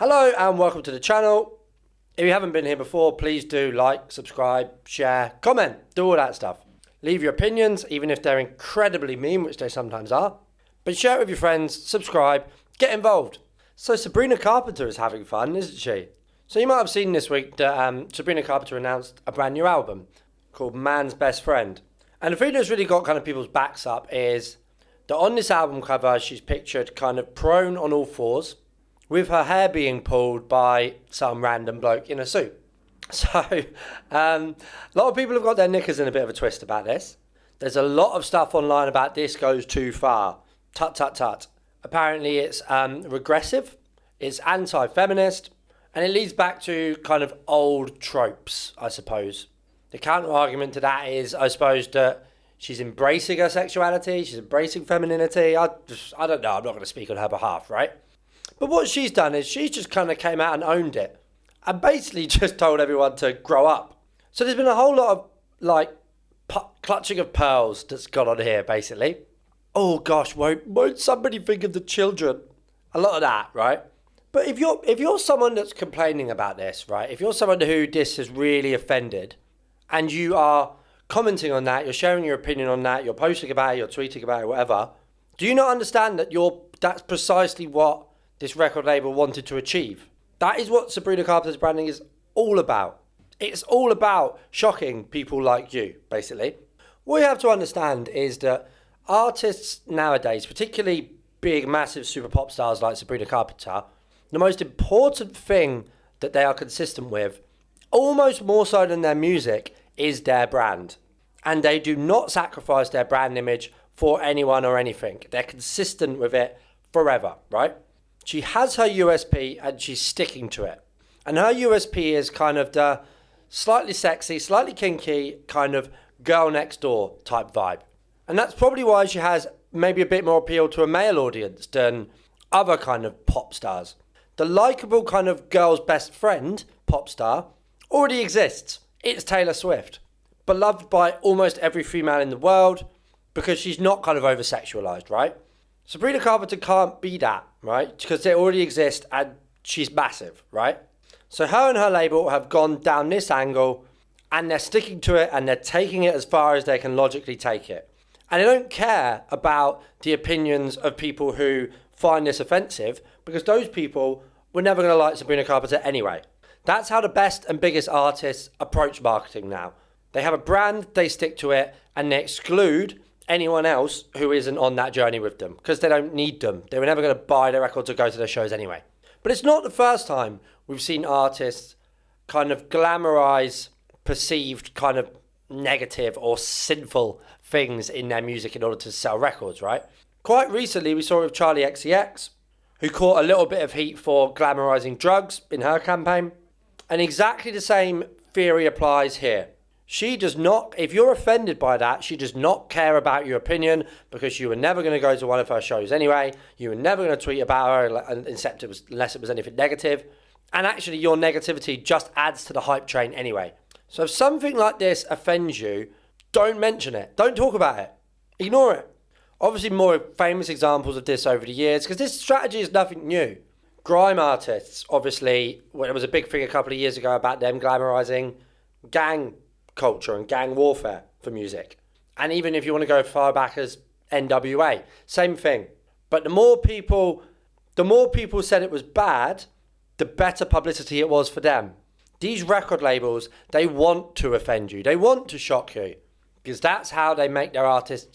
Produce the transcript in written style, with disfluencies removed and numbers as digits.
Hello and welcome to the channel. If you haven't been here before, please do like, subscribe, share, comment, do all that stuff. Leave your opinions, even if they're incredibly mean, which they sometimes are. But share it with your friends, subscribe, get involved. So Sabrina Carpenter is having fun, isn't she? So you might have seen this week that Sabrina Carpenter announced a brand new album called Man's Best Friend. And the thing that's really got kind of people's backs up is that on this album cover, she's pictured kind of prone on all fours, with her hair being pulled by some random bloke in a suit. So, a lot of people have got their knickers in a bit of a twist about this. There's a lot of stuff online about this goes too far. Tut, tut, tut. Apparently it's regressive, it's anti-feminist, and it leads back to kind of old tropes, I suppose. The counter-argument to that is, I suppose, that she's embracing her sexuality, she's embracing femininity. I don't know, I'm not going to speak on her behalf, right? But what she's done is she's just kind of came out and owned it and basically just told everyone to grow up. So there's been a whole lot of like clutching of pearls that's gone on here basically. Oh gosh, won't somebody think of the children? A lot of that, right? But if you're someone that's complaining about this, right? If you're someone who this has really offended and you are commenting on that, you're sharing your opinion on that, you're posting about it, you're tweeting about it, whatever, do you not understand that that's precisely what this record label wanted to achieve? That is what Sabrina Carpenter's branding is all about. It's all about shocking people like you, basically. What you have to understand is that artists nowadays, particularly big, massive super pop stars like Sabrina Carpenter, the most important thing that they are consistent with, almost more so than their music, is their brand. And they do not sacrifice their brand image for anyone or anything. They're consistent with it forever, right? She has her USP and she's sticking to it. And her USP is kind of the slightly sexy, slightly kinky, kind of girl next door type vibe. And that's probably why she has maybe a bit more appeal to a male audience than other kind of pop stars. The likeable kind of girl's best friend pop star already exists. It's Taylor Swift. Beloved by almost every female in the world because she's not kind of over-sexualized, right? Sabrina Carpenter can't be that, right? Because they already exist and she's massive, right? So her and her label have gone down this angle and they're sticking to it and they're taking it as far as they can logically take it. And they don't care about the opinions of people who find this offensive because those people were never going to like Sabrina Carpenter anyway. That's how the best and biggest artists approach marketing now. They have a brand, they stick to it, and they exclude anyone else who isn't on that journey with them because they don't need them. They were never going to buy their records or go to their shows anyway. But it's not the first time we've seen artists kind of glamorize perceived kind of negative or sinful things in their music in order to sell records, right? Quite recently, we saw with Charlie XCX, who caught a little bit of heat for glamorizing drugs in her campaign. And exactly the same theory applies here. She does not, if you're offended by that, she does not care about your opinion because you were never going to go to one of her shows anyway. You were never going to tweet about her unless it was anything negative. And actually your negativity just adds to the hype train anyway. So if something like this offends you, don't mention it. Don't talk about it. Ignore it. Obviously more famous examples of this over the years because this strategy is nothing new. Grime artists, obviously, well, it was a big thing a couple of years ago about them glamorizing gang culture and gang warfare for music. And even if you want to go as far back as NWA, same thing. But the more people said it was bad, the better publicity it was for them. These record labels, they want to offend you. They want to shock you because that's how they make their artists